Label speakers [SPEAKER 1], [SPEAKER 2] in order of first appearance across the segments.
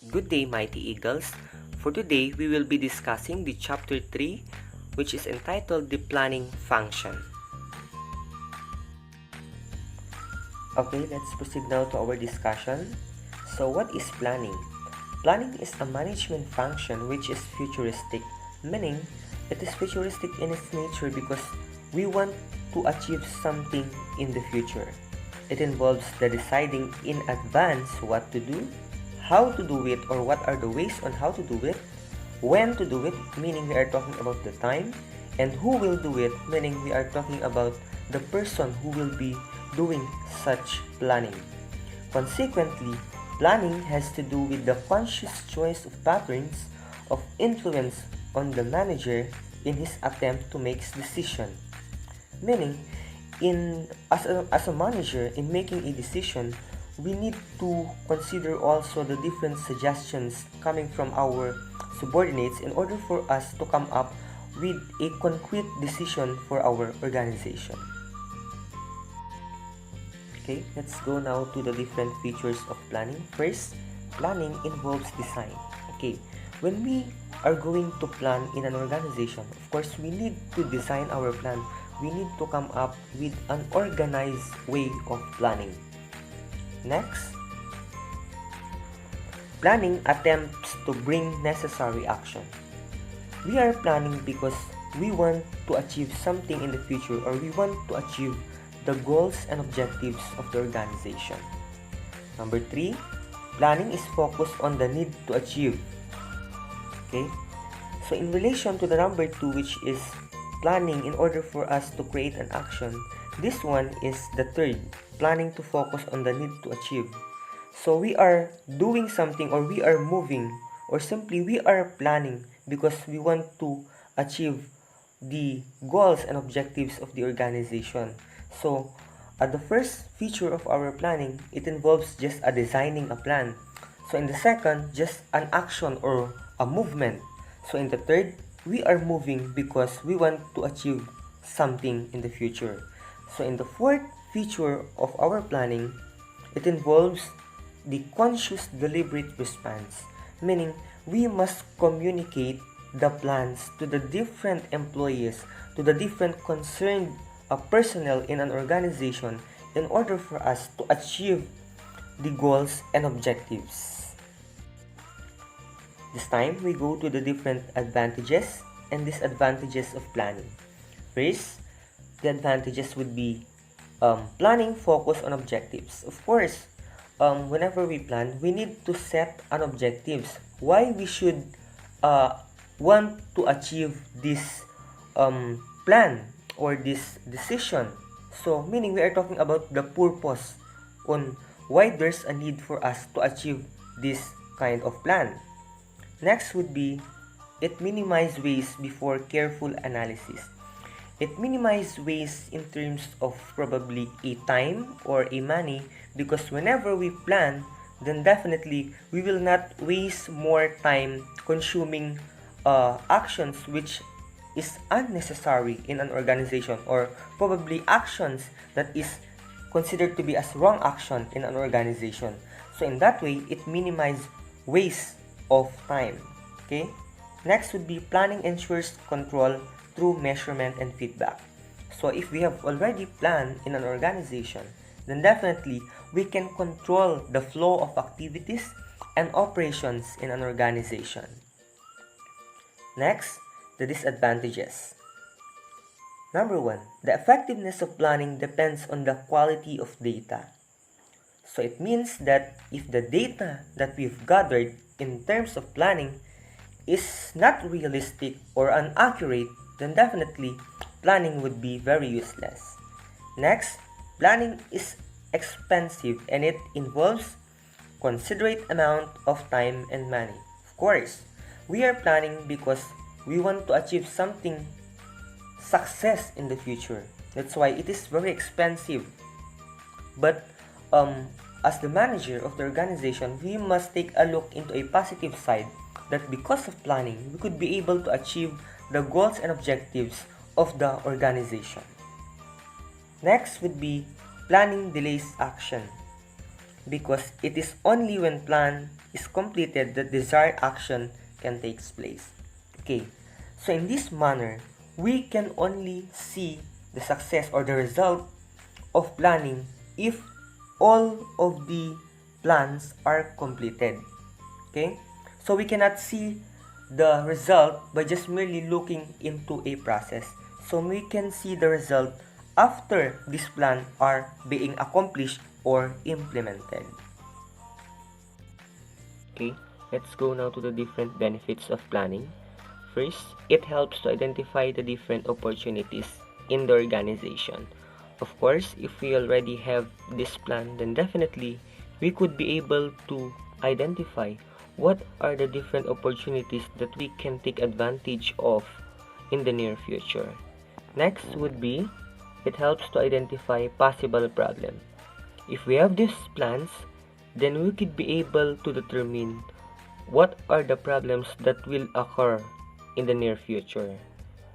[SPEAKER 1] Good day, Mighty Eagles. For today, we will be discussing the Chapter 3, which is entitled the Planning Function. Okay, let's proceed now to our discussion. So, what is planning? Planning is a management function which is futuristic, meaning it is futuristic in its nature because we want to achieve something in the future. It involves the deciding in advance what to do, how to do it, or what are the ways on how to do it, when to do it, meaning we are talking about the time, and who will do it, meaning we are talking about the person who will be doing such planning. Consequently, planning has to do with the conscious choice of patterns of influence on the manager in his attempt to make decision. Meaning, as a manager in making a decision, we need to consider also the different suggestions coming from our subordinates in order for us to come up with a concrete decision for our organization. Okay, let's go now to the different features of planning. First, planning involves design. Okay, when we are going to plan in an organization, of course, we need to design our plan. We need to come up with an organized way of planning. Next, planning attempts to bring necessary action. We are planning because we want to achieve something in the future, or we want to achieve the goals and objectives of the organization. Number 3, planning is focused on the need to achieve. Okay, so in relation to the number 2, which is planning in order for us to create an action, this one is the third, planning to focus on the need to achieve. So we are doing something, or we are moving, or simply we are planning because we want to achieve the goals and objectives of the organization. So the first feature of our planning, it involves just a designing a plan. So in the second, just an action or a movement. So in the third, we are moving because we want to achieve something in the future. So in the fourth feature of our planning, it involves the conscious deliberate response, meaning we must communicate the plans to the different employees, to the different concerned personnel in an organization in order for us to achieve the goals and objectives. This time, we go to the different advantages and disadvantages of planning. First, the advantages would be planning focus on objectives. Of course, whenever we plan, we need to set an objectives. Why we should want to achieve this plan or this decision. So, meaning we are talking about the purpose on why there's a need for us to achieve this kind of plan. Next would be, it minimizes waste before careful analysis. It minimizes waste in terms of probably a time or a money, because whenever we plan, then definitely we will not waste more time consuming actions which is unnecessary in an organization, or probably actions that is considered to be as wrong action in an organization. So in that way, it minimizes waste of time. Okay, next would be planning ensures control through measurement and feedback. So if we have already planned in an organization, then definitely we can control the flow of activities and operations in an organization. Next, the disadvantages. Number 1, the effectiveness of planning depends on the quality of data. So it means that if the data that we've gathered in terms of planning is not realistic or inaccurate, then definitely planning would be very useless. Next, planning is expensive and it involves considerate amount of time and money. Of course, we are planning because we want to achieve something success in the future. That's why it is very expensive. But as the manager of the organization, we must take a look into a positive side, that because of planning, we could be able to achieve the goals and objectives of the organization. Next would be planning delays action, because it is only when plan is completed, the desired action can take place. Okay, so in this manner, we can only see the success or the result of planning if all of the plans are completed. Okay, so we cannot see the result by just merely looking into a process. So we can see the result after this plan are being accomplished or implemented. Okay, let's go now to the different benefits of planning. First, it helps to identify the different opportunities in the organization. Of course, if we already have this plan, then definitely we could be able to identify what are the different opportunities that we can take advantage of in the near future. Next would be, it helps to identify possible problems. If we have these plans, then we could be able to determine what are the problems that will occur in the near future.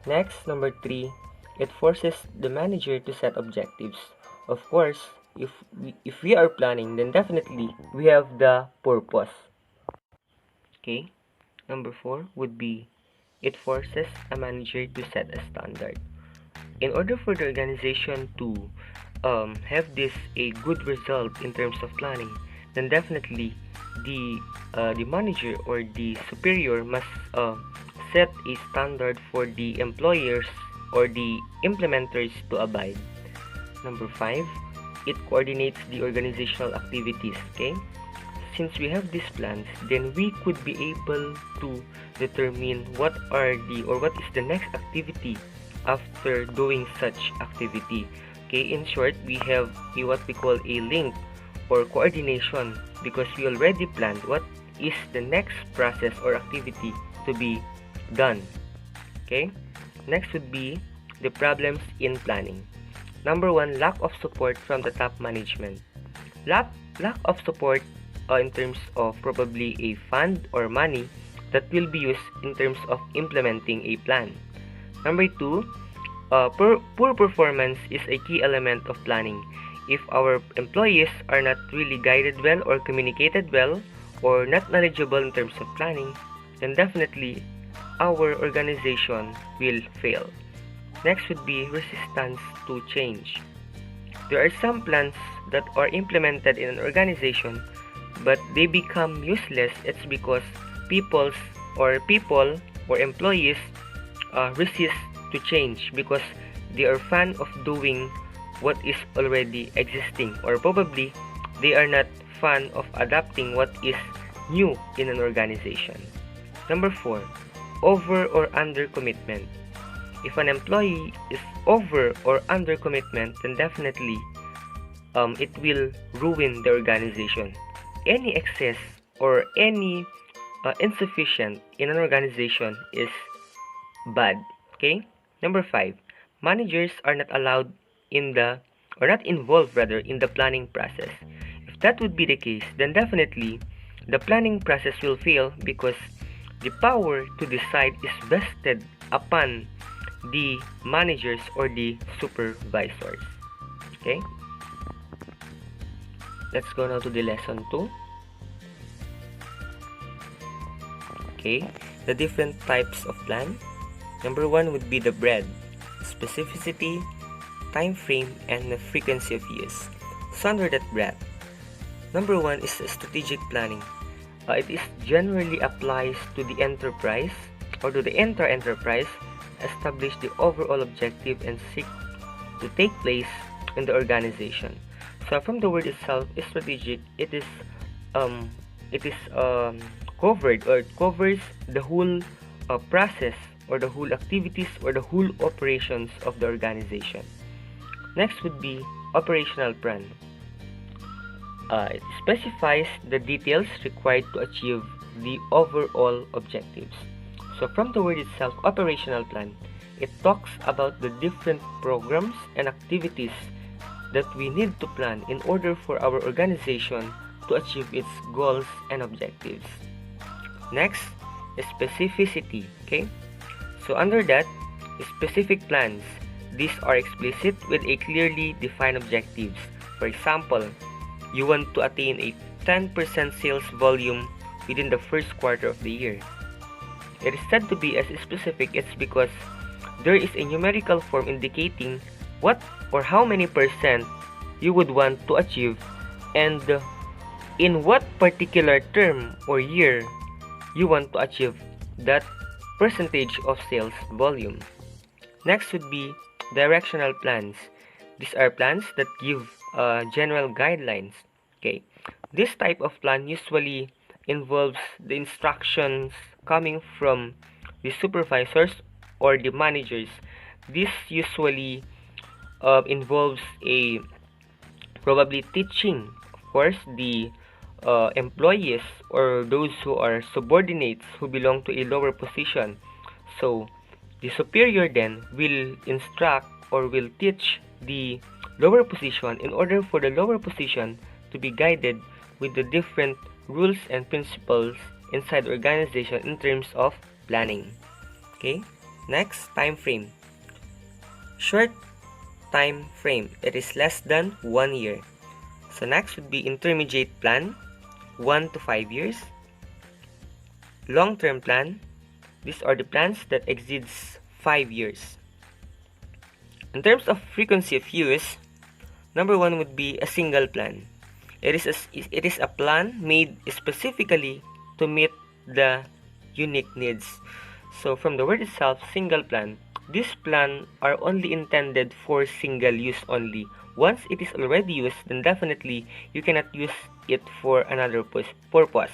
[SPEAKER 1] Next, number 3, it forces the manager to set objectives. Of course, if we are planning, then definitely we have the purpose. Okay, number 4 would be, it forces a manager to set a standard. In order for the organization to have this a good result in terms of planning, then definitely the manager or the superior must set a standard for the employers or the implementers to abide. Number 5, it coordinates the organizational activities. Okay, since we have these plans, then we could be able to determine what is the next activity after doing such activity. Okay, in short, we have what we call a link or coordination, because we already planned what is the next process or activity to be done. Okay, next would be the problems in planning. Number 1, lack of support from the top management. Lack of support in terms of probably a fund or money that will be used in terms of implementing a plan. Number 2, poor performance is a key element of planning. If our employees are not really guided well or communicated well or not knowledgeable in terms of planning, then definitely our organization will fail. Next would be resistance to change. There are some plans that are implemented in an organization, but they become useless. It's because people or employees resist to change because they are fan of doing what is already existing, or probably they are not fan of adapting what is new in an organization. Number 4, over or under commitment. If an employee is over or under commitment, then definitely it will ruin the organization. Any excess or any insufficient in an organization is bad. Okay. Number 5, managers are not allowed not involved in the planning process. If that would be the case, then definitely the planning process will fail because the power to decide is vested upon the managers or the supervisors. Okay, let's go now to the lesson 2. Okay, the different types of plan. Number 1 would be the breadth, specificity, time frame, and the frequency of use. So under that breadth, number 1 is strategic planning. It generally applies to the enterprise or to the entire enterprise, establish the overall objective and seek to take place in the organization. So from the word itself, strategic, it covers the whole process or the whole activities or the whole operations of the organization. Next would be operational plan. It specifies the details required to achieve the overall objectives. So from the word itself, operational plan, it talks about the different programs and activities that we need to plan in order for our organization to achieve its goals and objectives. Next, specificity. Okay, so under that, specific plans, these are explicit with a clearly defined objectives. For example, you want to attain a 10% sales volume within the first quarter of the year. It is said to be as specific it's because there is a numerical form indicating what or how many percent you would want to achieve and in what particular term or year you want to achieve that percentage of sales volume. Next would be directional plans. These are plans that give general guidelines. Okay, this type of plan usually involves the instructions coming from the supervisors or the managers. This usually involves a probably teaching, of course, the employees or those who are subordinates who belong to a lower position. So the superior then will instruct or will teach the lower position in order for the lower position to be guided with the different rules and principles inside the organization in terms of planning. Okay, next, time frame. Short time frame, it is less than 1 year. So next would be intermediate plan, 1 to 5 years. Long-term plan, these are the plans that exceeds 5 years. In terms of frequency of use, number 1 would be a single plan. It is a plan made specifically to meet the unique needs. So from the word itself, single plan, these plans are only intended for single use only. Once it is already used, then definitely you cannot use it for another purpose.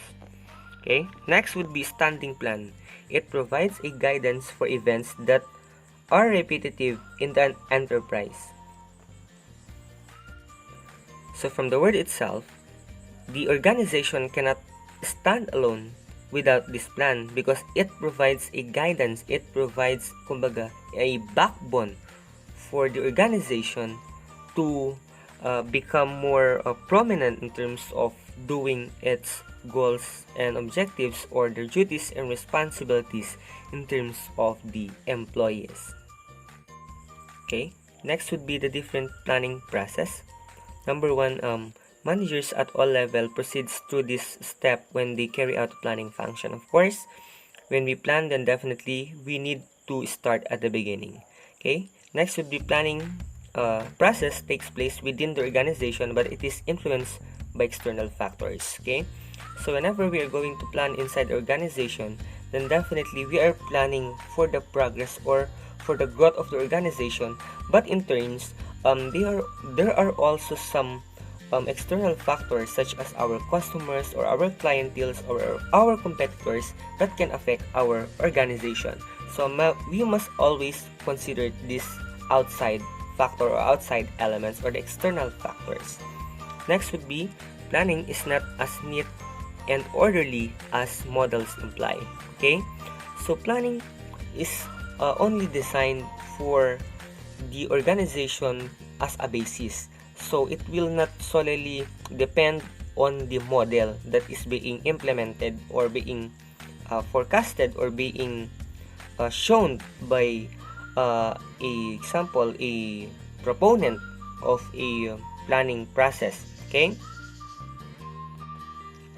[SPEAKER 1] Okay, next would be standing plan. It provides a guidance for events that are repetitive in the enterprise. So from the word itself, the organization cannot stand alone without this plan because it provides a guidance, it provides kumbaga a backbone for the organization to become more prominent in terms of doing its goals and objectives or their duties and responsibilities in terms of the employees. Okay, next would be the different planning process. Number 1, managers at all level proceeds through this step when they carry out the planning function. Of course, when we plan, then definitely we need to start at the beginning. Okay, next would be planning process takes place within the organization, but it is influenced by external factors. Okay, so whenever we are going to plan inside the organization, then definitely we are planning for the progress or for the growth of the organization, but in turns there are also some external factors such as our customers or our clienteles or our competitors that can affect our organization. So we must always consider this outside factor or outside elements or the external factors. Next would be planning is not as neat and orderly as models imply. Okay, so planning is only designed for the organization as a basis. So it will not solely depend on the model that is being implemented or being forecasted or being shown by a proponent of a planning process. Okay,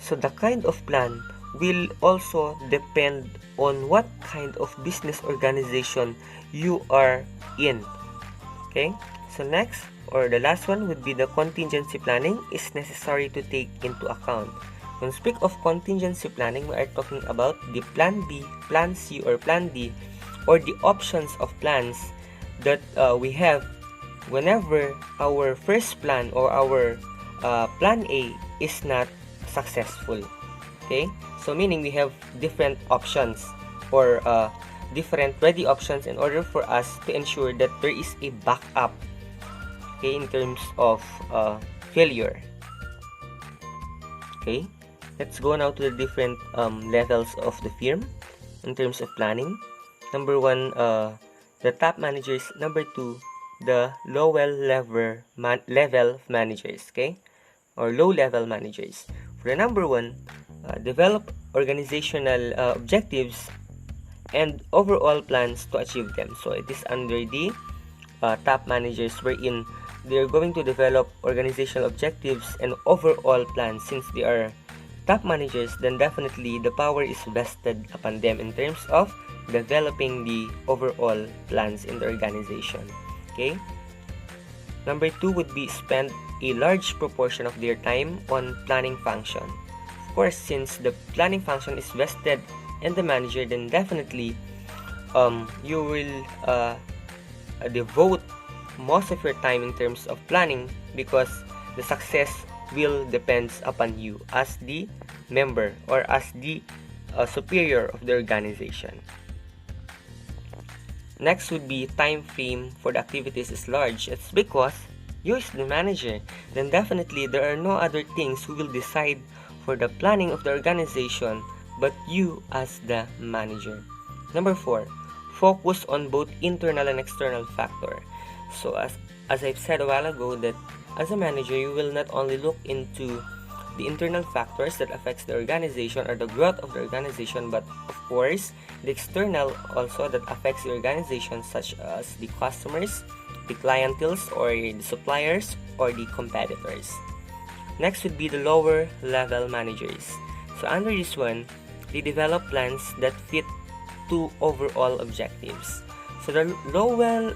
[SPEAKER 1] so the kind of plan will also depend on what kind of business organization you are in. Okay, so next or the last one would be the contingency planning is necessary to take into account. When we speak of contingency planning, we are talking about the plan B, plan C, or plan D, or the options of plans that we have whenever our first plan or our plan A is not successful. Okay, so meaning we have different options or different ready options in order for us to ensure that there is a backup, okay, in terms of failure. Okay, let's go now to the different levels of the firm in terms of planning. Number 1, the top managers. Number 2, the level managers, okay, or low level managers. For the number 1, develop organizational objectives and overall plans to achieve them. So it is under the top managers, wherein they are going to develop organizational objectives and overall plans, since they are top managers, then definitely the power is vested upon them in terms of developing the overall plans in the organization. Okay? Number 2 would be spend a large proportion of their time on planning function. Of course, since the planning function is vested in the manager, then definitely you will devote most of your time in terms of planning, because the success will depends upon you as the member or as the superior of the organization. Next would be time frame for the activities is large. It's because you as the manager, then definitely there are no other things who will decide for the planning of the organization but you as the manager. Number 4, focus on both internal and external factor. So as I've said a while ago, that as a manager, you will not only look into the internal factors that affects the organization or the growth of the organization, but of course the external also that affects the organization, such as the customers, the clienteles, or the suppliers, or the competitors. Next would be the lower level managers. So under this one, they develop plans that fit to overall objectives. So the lower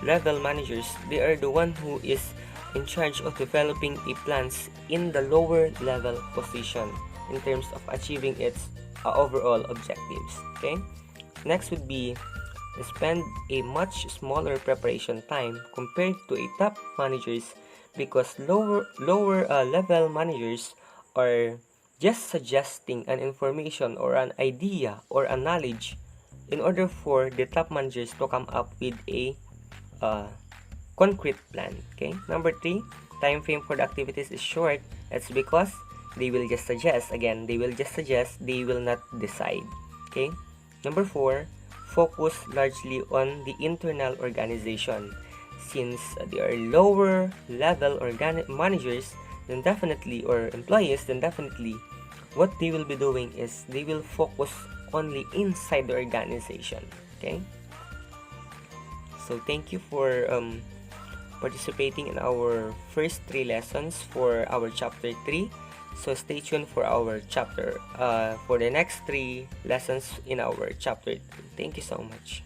[SPEAKER 1] level managers, they are the one who is in charge of developing a plans in the lower level position in terms of achieving its overall objectives. Okay. Next would be spend a much smaller preparation time compared to a top managers, because lower level managers are just suggesting an information or an idea or a knowledge in order for the top managers to come up with a concrete plan. Okay. Number 3, time frame for the activities is short. That's because they will just suggest. Again, they will just suggest, they will not decide. Okay. Number 4, focus largely on the internal organization. Since they are lower level managers, then definitely, or employees, then definitely what they will be doing is they will focus only inside the organization. Okay. So thank you for participating in our first 3 lessons for our chapter 3. So stay tuned for our chapter for the next 3 lessons in our chapter 3. Thank you so much.